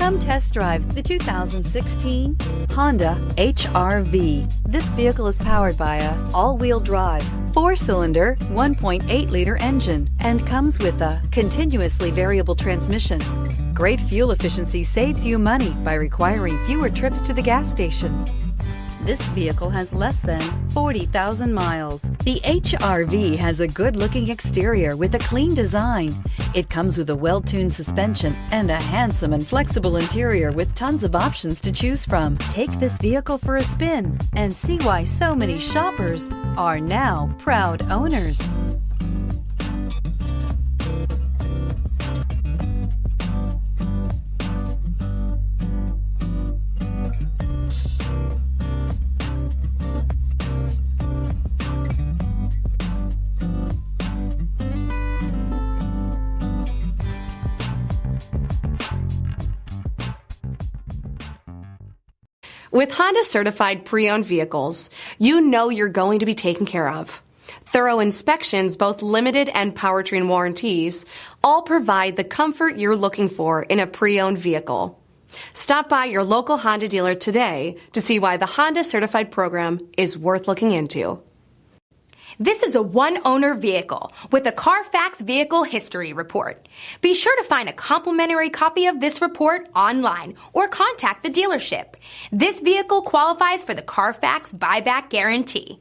Come test drive the 2016 Honda HR-V. This vehicle is powered by a all-wheel drive, 4-cylinder, 1.8-liter engine and comes with a continuously variable transmission. Great fuel efficiency saves you money by requiring fewer trips to the gas station. This vehicle has less than 40,000 miles. The HR-V has a good-looking exterior with a clean design. It comes with a well-tuned suspension and a handsome and flexible interior with tons of options to choose from. Take this vehicle for a spin and see why so many shoppers are now proud owners. With Honda certified pre-owned vehicles, you know you're going to be taken care of. Thorough inspections, both limited and powertrain warranties, all provide the comfort you're looking for in a pre-owned vehicle. Stop by your local Honda dealer today to see why the Honda certified program is worth looking into. This is a one-owner vehicle with a CARFAX Vehicle History Report. Be sure to find a complimentary copy of this report online or contact the dealership. This vehicle qualifies for the CARFAX Buyback Guarantee.